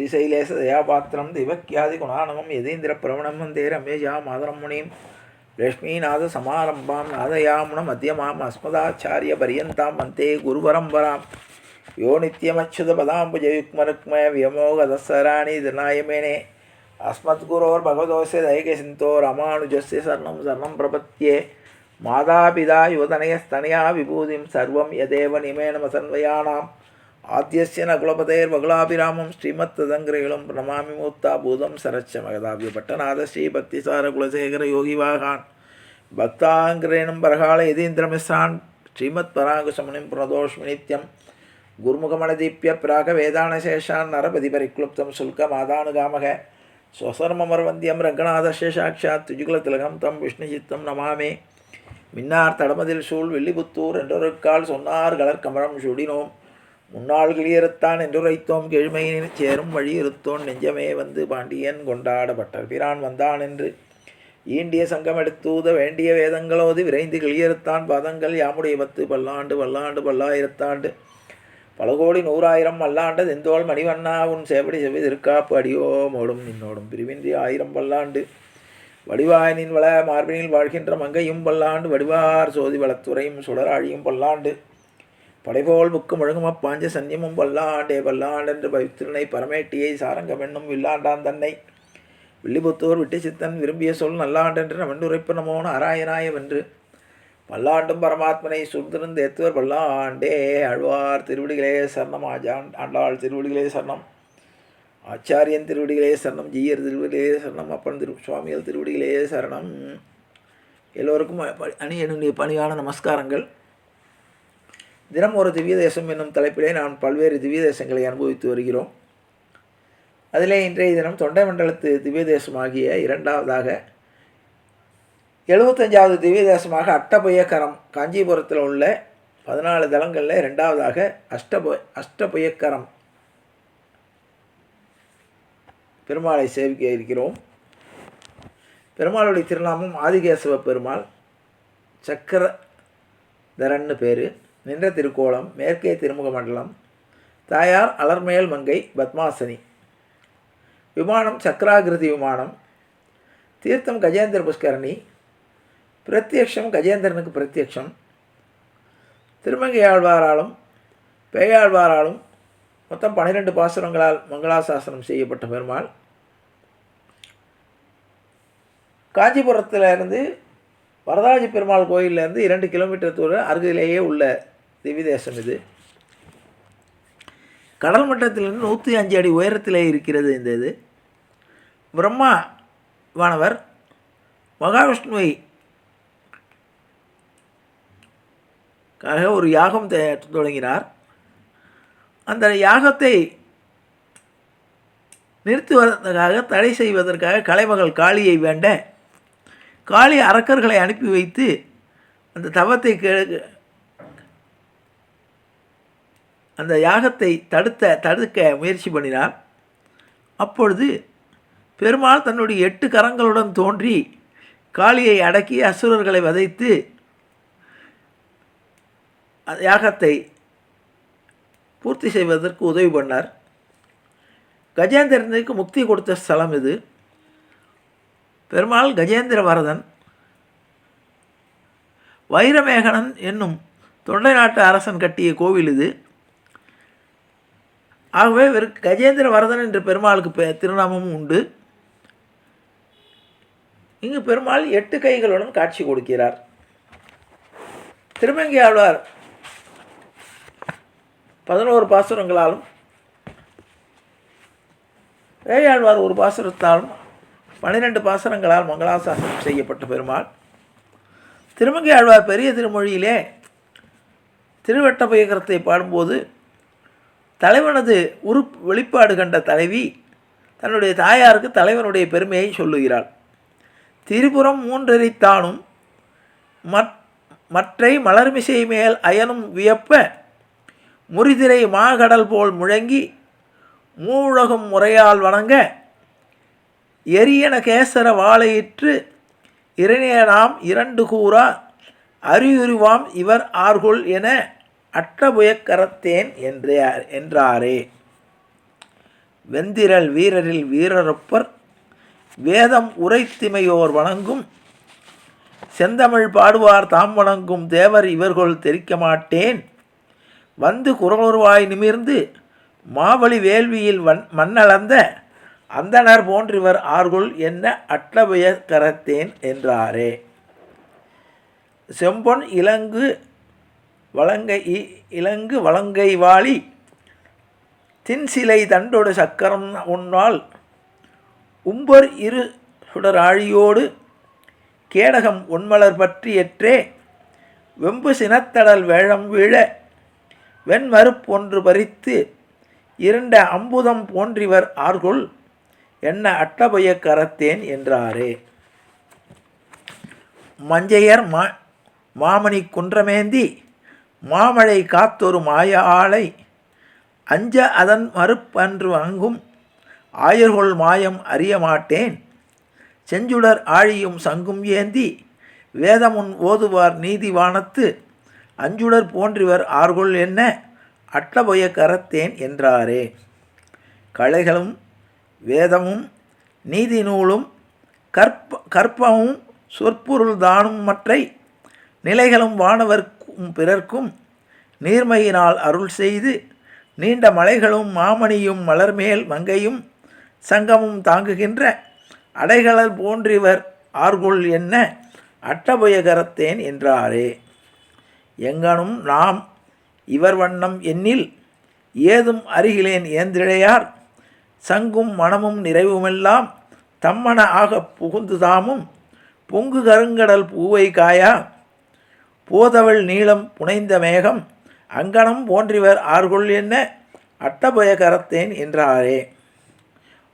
ஸ்ரீசைலேச தயாபாத்திரம் திவக்கியாதி குணானகம் யதீந்திர பிரவணம் வந்தே ரமேஷா மாதரம் முனிம் லக்ஷ்மீநாத சமாரம்பாம் நாதயாமுன மத்தியமாம் அஸ்மதாச்சாரிய பரியந்தாம் வந்தே குருபரம்பராம் யோ நித்யமச்சுத பதாம்புஜயுக்மருக்ம வியமோகதசராணி திருநாயமேனே அஸ்மத்குரோர் பகவதோஸ்ய தைகசிந்தோ ராமானுஜஸ்ய சரணம் சரணம் பிரபத்யே மாதாபிதா யுவதனயஸ்தனயா விபூதிம் சர்வம் யதேவ நிமேனமசன்வயானாம் ஆத்யஸ்ய நகுலபதேர் பகுலாபிராமம் ஸ்ரீமத் ததங்கிரகிலம் பிரணமாமி மூர்த்தா பூதம் சரச்ச மகதாபிய பட்டநாத ஸ்ரீ பக்திசார குலசேகர யோகிவாகான் பக்தாங்கிரேணம் பரகால யதீந்திரமிஸ்ரான் ஸ்ரீமத் பராங்குசமனிம் புனதோஷ்மி நித்யம் குருமுகமணதீப்ய பிராக வேதானசேஷான் நரபதி பரிக்ளுப்தம் சுல்கமாதானுகாமக ஸ்வசர்மமர்வந்தியம் ரங்கநாதஸ்ய சாட்சாத் துஜுகுலதிலகம் தம் விஷ்ணுசித்தம் நமாமே மின்னார் தடமதில் சூழ் வில்லிபுத்தூர் என்றொருக்கால் சொன்னார் கலர்கமரம் சுடினோம் முன்னாள் கிளியறுத்தான் என்றுரைத்தோம் கெழுமையினில் சேரும் வழி இருத்தோன் நெஞ்சமே வந்து பாண்டியன் கொண்டாடப்பட்டர் பிரான் வந்தான் என்று ஈண்டிய சங்கம் எடுத்தூத வேண்டிய வேதங்களோது விரைந்து கிளியறுத்தான் பாதங்கள் யாமுடைய 10 பல்லாண்டு பல்லாண்டு பல்லாயிரத்தாண்டு பல கோடி 100,000 மல்லாண்டு தெந்தோள் மணிவண்ணா உன் சேவடி செவ்வி திருக்காப்பு அடியோ மோடும் நின்னோடும் பிரிவின்றி 1000 பல்லாண்டு வடிவாயனின் வள மார்பினில் வாழ்கின்ற மங்கையும் பல்லாண்டு வடிவார் சோதி வளத்துறையும் சுடராழியும் பல்லாண்டு படைபோல் புக்கு முழங்கும பாஞ்ச சன்னியமும் பல்லாண்டே பல்லாண்டென்று பவித்திரனை பரமேட்டியை சாரங்கமென்னும் வில்லாண்டான் தன்னை வில்லிபுத்தூர் விட்டு சித்தன் விரும்பிய சொல் நல்லாண்டென்று நமண்டுரைப்பு நமோ நாராயணாய வென்று பல்லாண்டும் பரமாத்மனை சூழ்ந்திருந்தேத்துவர் பல்லாண்டே ஆழ்வார் திருவடிகளே சரணம் ஆண்டாள் திருவடிகளே சரணம் ஆச்சாரியன் திருவடிகளே சரணம் ஜீயர் திருவடிகளே சரணம் அப்பன் சுவாமிகள் திருவடிகளே சரணம். எல்லோருக்கும் என்னுடைய பணியான நமஸ்காரங்கள். தினம் ஒரு திவ்ய தேசம் என்னும் தலைப்பிலே நாம் பல்வேறு திவ்ய தேசங்களை அனுபவித்து வருகிறோம். அதிலே இன்றைய தினம் தொண்டை மண்டலத்து திவ்ய தேசமாகிய இரண்டாவதாக 75வது திவ்ய தேசமாக அஷ்டபுயக்கரம் காஞ்சிபுரத்தில் உள்ள 14 தலங்களில் இரண்டாவதாக அஷ்டபுயக்கரம் பெருமாளை சேவிக்க இருக்கிறோம். பெருமாளுடைய திருநாமம் ஆதிகேசவ பெருமாள். சக்கரதரன்னு பேர். நின்ற திருக்கோலம் மேற்கே திருமுக மண்டலம். தாயார் அலர்மேல் மங்கை பத்மாசனி. விமானம் சக்கராகிருதி விமானம். தீர்த்தம் கஜேந்திர புஷ்கரணி. பிரத்யக்ஷம் கஜேந்திரனுக்கு பிரத்யக்ஷம். திருமங்கை ஆழ்வாராலும் பேயாழ்வாராலும் மொத்தம் 12 பாசுரங்களால் மங்களாசாசனம் செய்யப்பட்ட பெருமாள். காஞ்சிபுரத்திலிருந்து வரதாஜி பெருமாள் கோயிலிருந்து 2 கிலோமீட்டர் தூரம் அருகிலேயே உள்ள திவ்ய தேசம் இது. கடல் மட்டத்திலிருந்து 105 அடி உயரத்திலே இருக்கிறது. இந்த இது பிரம்மாவானவர் மகாவிஷ்ணுவை ஒரு யாகம் தொடங்கினார். அந்த யாகத்தை நிறுத்துவதற்காக தடை செய்வதற்காக கலைமகள் காளியை வேண்ட காளி அரக்கர்களை அனுப்பி வைத்து அந்த தவத்தை அந்த யாகத்தை தடுக்க முயற்சி பண்ணினார். அப்பொழுது பெருமாள் தன்னுடைய 8 கரங்களுடன் தோன்றி காளியை அடக்கி அசுரர்களை வதைத்து யாகத்தை பூர்த்தி செய்வதற்கு உதவி பண்ணார். கஜேந்திரனுக்கு முக்தி கொடுத்த ஸ்தலம் இது. பெருமாள் கஜேந்திர வரதன். வைரமேகனன் என்னும் தொண்டை நாட்டு அரசன் கட்டிய கோவில் இது. ஆகவே கஜேந்திர வரதன் என்ற பெருமாளுக்கு திருநாமமும் உண்டு. இங்கு பெருமாள் 8 கைகளுடன் காட்சி கொடுக்கிறார். திருமங்கை ஆழ்வார் 11 பாசுரங்களாலும் பேயாழ்வார் ஒரு பாசுரத்தாலும் 12 பாசுரங்களால் மங்களாசாசனம் செய்யப்பட்ட பெருமாள். திருமங்கை ஆழ்வார் பெரிய திருமொழியிலே திருவட்டபயகரத்தை பாடும்போது தலைவனது வெளிப்பாடு கண்ட தலைவி தன்னுடைய தாயாருக்கு தலைவனுடைய பெருமையை சொல்லுகிறாள். திரிபுரம் 3 எரித்தானும் மற்றை மலர்மிசை மேல் அயனும் வியப்ப முறிதிரை மாகடல் போல் முழங்கி மூழகம் முறையால் வணங்க எரியன கேசர வாழையிற்று இறைநேனாம் 2 கூறா அறியுருவாம் இவர் ஆர்கொள் என அட்டபுயக்கரத்தேன் என்றாரே. வெந்திரல் வீரரில் வீரரொப்பர் வேதம் உரைத்திமையோர் வணங்கும் செந்தமிழ் பாடுவார் தாம் வணங்கும் தேவர் இவர்கள் தெரிக்க மாட்டேன் வந்து குரலுருவாய் நிமிர்ந்து மாவழி வேள்வியில் மண்ணளந்த அந்தனர் போன்றிவர் ஆர்கொள் என்ன அட்டபய கரத்தேன் என்றாரே. செம்பொன் இலங்கு வலங்கை வாளி தின்சிலை தண்டொடு சக்கரம் உன்னால் உம்பர் இரு சுடராழியோடு கேடகம் உண்மலர் பற்றி எற்றே வெம்பு சினத்தடல் வேழம் வீழ வெண்மறுப்பொன்று பறித்து இருண்ட அம்புதம் போன்றிவர் ஆர்கொள் என்ன அட்டபய கரத்தேன் என்றாரே. மஞ்சையர் மாமணி குன்றமேந்தி மாமழை காத்தொரு மாய ஆளை அஞ்ச அதன் மறுப்பன்று அங்கும் ஆயர்கொள் மாயம் அறிய மாட்டேன் செஞ்சுடர் ஆழியும் சங்கும் ஏந்தி வேதமுன் ஓதுவார் நீதிவானத்து அஞ்சுடர் போன்றிவர் ஆர்கொள் என்ன அட்டபய கரத்தேன் என்றாரே. கலைகளும் வேதமும் நீதி நூலும் கற்பமும் சொற்பொருள் தானும் மற்றை நிலைகளும் வானவர்க்கும் பிறர்க்கும் நீர்மையினால் அருள் செய்து நீண்ட மலைகளும் மாமணியும் மலர்மேல் மங்கையும் சங்கமும் தாங்குகின்ற அடைகளல் போன்றிவர் ஆர்கொள் என்ன அட்டபய கரத்தேன் என்றாரே. எங்கனும் நாம் இவர் வண்ணம் எண்ணில் ஏதும் அருகிலேன் ஏந்திழையார் சங்கும் மனமும் நிறைவுமெல்லாம் தம்மன ஆகப் புகுந்து தாமும் பொங்கு கருங்கடல் பூவை காயா போதவள் நீளம் புனைந்த மேகம் அங்கனம் போன்றிவர் ஆர்கொள் என்ன அட்டபய கரத்தேன் என்றாரே.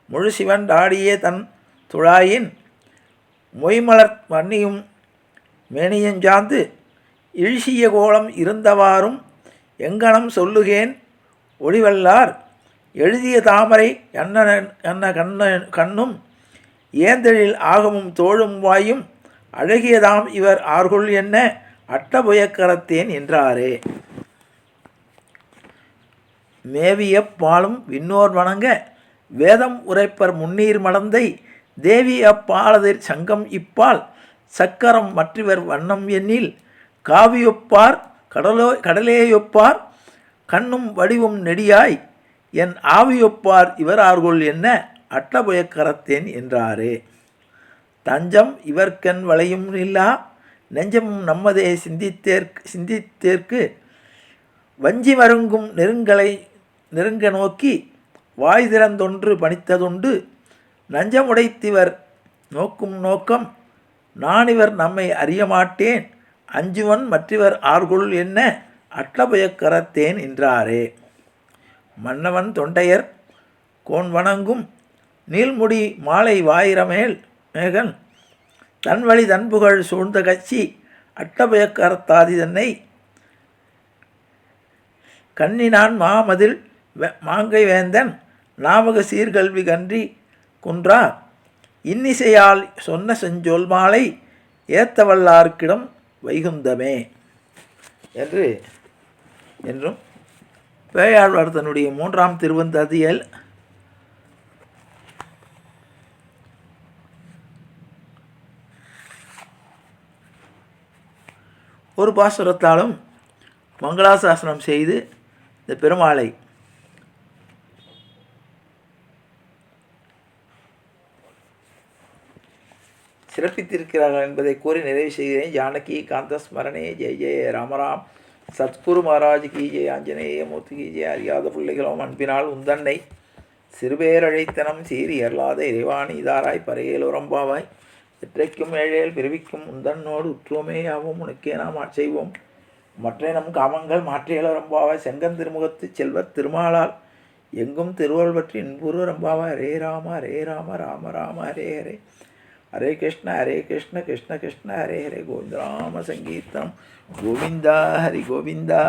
முழு சிவன் ஆடியே தன் துழாயின் மொய்மலர் வன்னியும் மேனியஞ்சாந்து இழிசிய கோலம் இருந்தவாறும் எங்கனம் சொல்லுகேன் ஒளிவல்லார் எழுதிய தாமரை கண்ணும் ஏந்தெழில் ஆகமும் தோழும் வாயும் அழகியதாம் இவர் ஆர்கொள் என்ன அட்டபய கரத்தேன் என்றாரே. மேவிய பாலும் விண்ணோர் வணங்க வேதம் உரைப்பர் முன்னீர் மடந்தை தேவி அப்பாலதிர் சங்கம் இப்பால் சக்கரம் மற்றவர் வண்ணம் எண்ணில் காவியொப்பார் கடலேயொப்பார் கண்ணும் வடிவும் நெடியாய் என் ஆவியொப்பார் இவர் ஆர்கொள் என்ன அட்டபய கரத்தேன் என்றாரே. தஞ்சம் இவர்க்கண் வளையும் இல்லா நெஞ்சமும் நம்மதே சிந்தித்தேற்கு வஞ்சி மருங்கும் நெருங்க நோக்கி வாய் திறந்தொன்று பணித்ததுண்டு நஞ்சமுடைத்திவர் நோக்கும் நோக்கம் நானிவர் நம்மை அறியமாட்டேன் அஞ்சுவன் மற்றவர் ஆர்கொள் என்ன அட்டபய கரத்தேன் என்றாரே. மன்னவன் தொண்டையர் கோன் வணங்கும் நீள்முடி மாலை வாயிரமேல் மேகன் தன்வழி தன்புகழ் சூழ்ந்த கட்சி அட்டபய கரத்தாதி தன்னை கண்ணினான் மாமதில் மாங்கை வேந்தன் நாமக சீர்கல்வி கன்றி குன்றா இன்னிசையால் சொன்ன செஞ்சொல் மாலை ஏத்தவல்லார்க்கிடம் வைகுந்தமே என்றும் பேயாழ்வார் தன்னுடைய 3ஆம் திருவந்தாதியில் ஒரு பாசுரத்தாலும் மங்களாசாசனம் செய்து இந்த பெருமாளை சிறப்பித்திருக்கிறார்கள் என்பதை கூறி நிறைவு செய்கிறேன். ஜானகி காந்த ஸ்மரணே ஜெய ஜெய ராமராம் சத்குரு மகாராஜ் கி ஜெய ஆஞ்சநேய மூர்த்தி கி ஜெய. அறியாத பிள்ளைகளும் அன்பினால் உந்தன்னை சிறுபேரழைத்தனம் சீறி அருளாத இறைவாணி இதாராய் பறையேல் உரம்பாவாய் எற்றைக்கும் ஏழேல் பிறவிக்கும் உந்தன்னோடு உற்றுவமே யாவும் உனக்கே நாம் செய்வோம் மற்ற நம் காமங்கள் மாற்றியல் உரம்பாவாய் செங்கன் திருமுகத்து செல்வர் திருமாலால் எங்கும் திருவள் பற்றி இன்புரு ரம்பாவாய். ஹரே ராம ஹரே ராம ராம ராம ஹரே ஹரே ஹரே கிருஷ்ண கிருஷ்ண கிருஷ்ண ஹரே ஹரே கோவிந்த ராம சங்கீர்த்தனம் கோவிந்தா ஹரி கோவிந்தா.